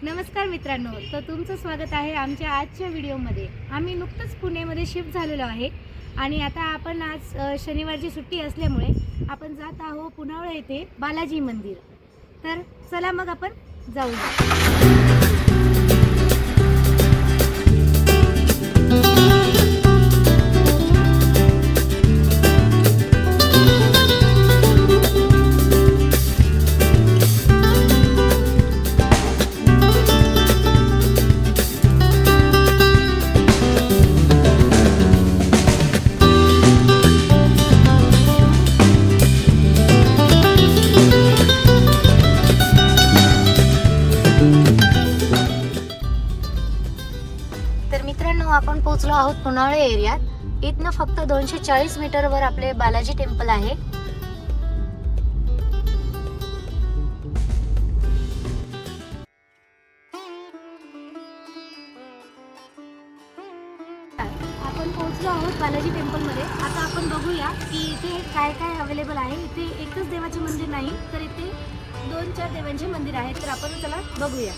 नमस्कार मित्रांनो, तर तुमचं स्वागत आहे आमच्या आजच्या व्हिडिओमध्ये. आम्ही नुकतंच पुण्यामध्ये शिफ्ट झालेलो आहे आणि आता आपण आज शनिवारची सुट्टी असल्यामुळे आपण जात आहोत पुनावळे येथे बालाजी मंदिर. तर चला मग आपण जाऊया. तर मित्रांनो, आपण पोहोचलो आहोत पुनावळे एरियात. इथनं फक्त 240 मीटरवर आपले बालाजी टेम्पल आहे. आपण पोहोचलो आहोत बालाजी टेम्पलमध्ये. आता आपण बघूया की इथे काय काय अवेलेबल आहे. इथे एकच देवाचे मंदिर नाही, तर इथे 2-4 देवांचे मंदिर आहेत. तर आपण चला बघूया.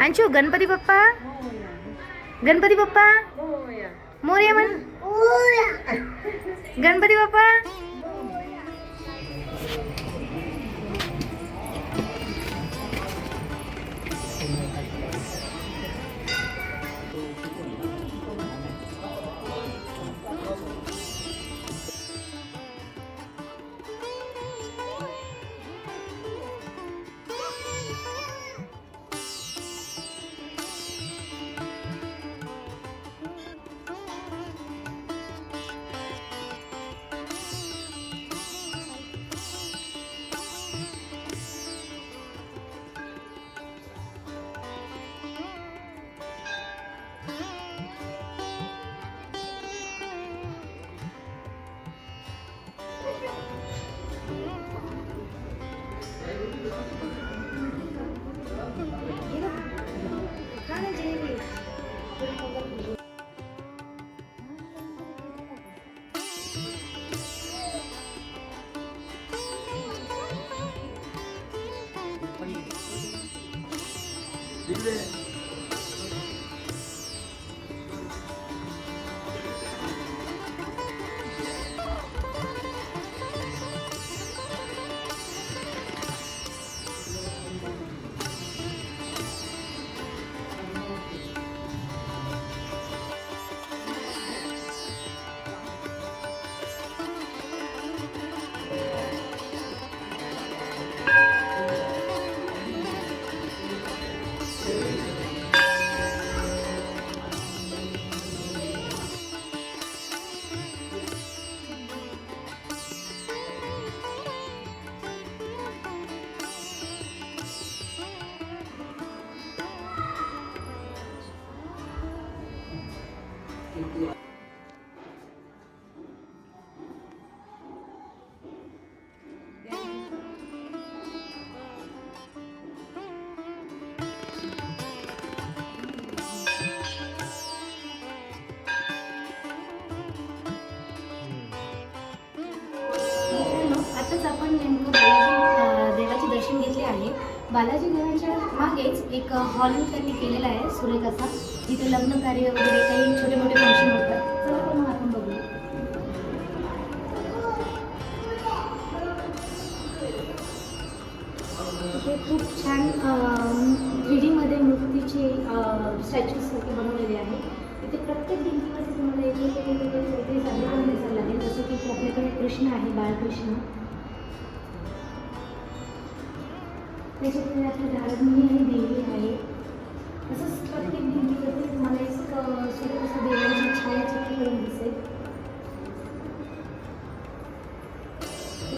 अंशू, गणपती बाप्पा, गणपती बाप्पा मोरया म्हण. गणपती बाप्पा. बालाजी देवांच्या मागेच एक हॉल त्यांनी केलेला आहे सुरेख असा. इथे लग्न कार्य वगैरे काही छोटे मोठे फंक्शन होतात. चला तर मग आपण बघूया. इथे खूप छान 3D मध्ये मूर्तीचे स्टॅच्यूज सारखे बनवलेले आहे. इथे प्रत्येक भिंतीमध्ये तुम्हाला वेगवेगळे सादरीकरण दिसायला लागेल. जसं की आपल्याकडे कृष्ण आहे, बाळकृष्ण. त्याच्यापुढे आपली धारणीय आणि देवी आहे. तसंच प्रत्येक भिंतीमध्ये तुम्हाला एक सुरेख असं देवांची छायाचित्रीकरण दिसेल.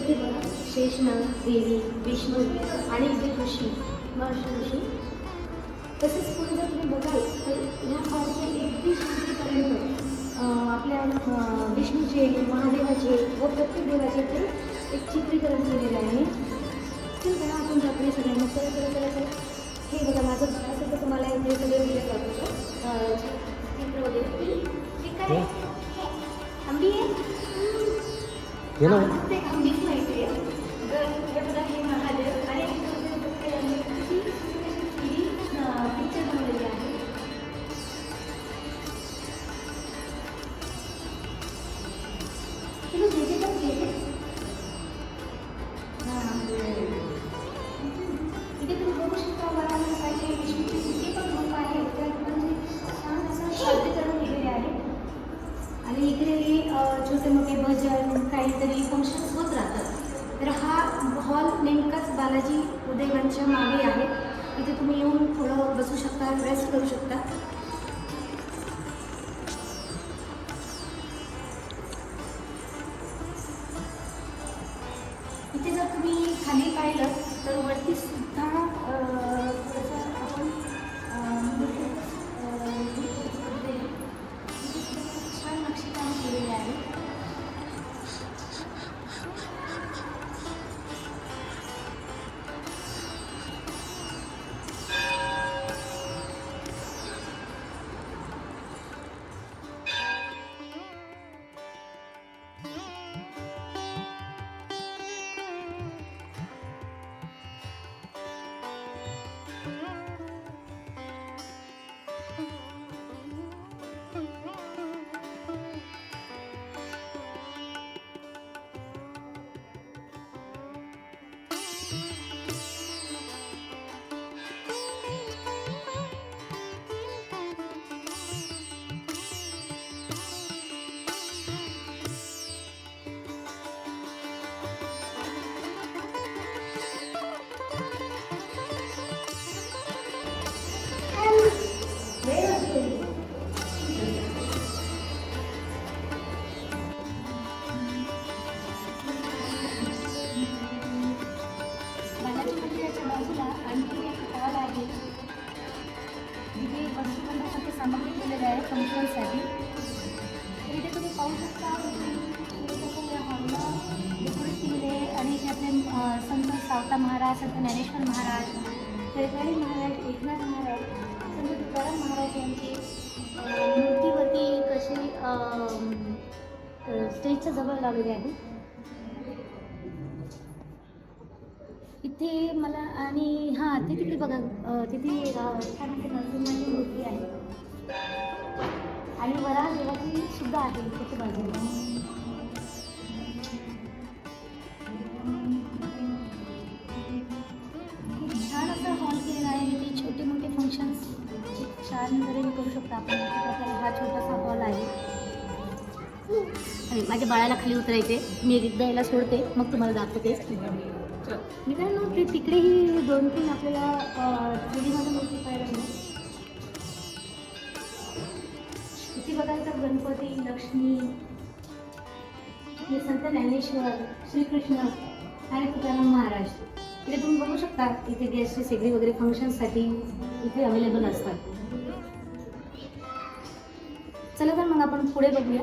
इथे बघा शेषनाग, देवी, विष्णू आणि जे ऋषी महर्षी ऋषी. तसेच पुढे जर तुम्ही बघाल तर ह्या हॉलचे 31 भिंतीपर्यंत आपल्या विष्णूचे, महादेवाचे व प्रत्येक देवाचे ते एक चित्रीकरण केलेलं आहे. तर आपण जातो सगळ्यांना चला. हे बघा माझं असं तर तुम्हाला इथे सगळे दिलं जातं चित्र वगैरे. ठीक आहे. आंबी आहे ते आंबीच माहिती आहे. तर हे बघा हे महादेव आणि पिक्चर बनवलेली आहे. इथे तुम्ही बघू शकता वरामध्ये विष्णूची किती पण रूप आहे. म्हणजे छान असं सादरीकरण केलेले आहे. आणि इकडे छोटे मोठे भजन काहीतरी फंक्शन्स होत राहतात. तर हा हॉल नेमकाच बालाजी देवांच्या मागे आहे. इथे तुम्ही येऊन थोडं बसू शकता, रेस्ट करू शकता. इथे जर तुम्ही खाली पाहिलं तर वरती सुद्धा आपण छान नक्षीकाम केलेले आहे. सामग्री केलेलं आहे फंक्शनसाठी. तर इथे तुम्ही पाहू शकता या हॉलला डेकोरेट केलेले आहे. आणि इथे आपले संत सावता महाराज, संत ज्ञानेश्वर महाराज, कैकाडी महाराज, एकनाथ महाराज, संत तुकाराम महाराज यांची मूर्तीवरती कशी स्टेजच्या जवळ लावलेली आहे. इथे मला आणि हां ते तिथे बघा तिथे छान नरसिंहाची मूर्ती आहे आणि वराह देवाची सुद्धा आहे त्याच्या बाजूला. खूप छान असा हॉल केलेला आहे. इथे छोटे मोठे फंक्शन्स छान तऱ्हेने करू शकता आपण. हा छोटासा हॉल आहे. आणि माझ्या बाळाला खाली उतरायचे, मी एकदा याला सोडते मग तुम्हाला दाखवते. मित्रांनो ते तिकडेही 2-3 आपल्याला 3D मध्ये मूर्ती पाहायला मिळेल. इथे बघायला तर गणपती, लक्ष्मी, हे संत ज्ञानेश्वर, श्रीकृष्ण आणि तुकाराम महाराज. इथे तुम्ही बघू शकता. इथे गॅसची शेगडी वगैरे फंक्शनसाठी इथे अवेलेबल असतात. चला तर मग आपण पुढे बघूया.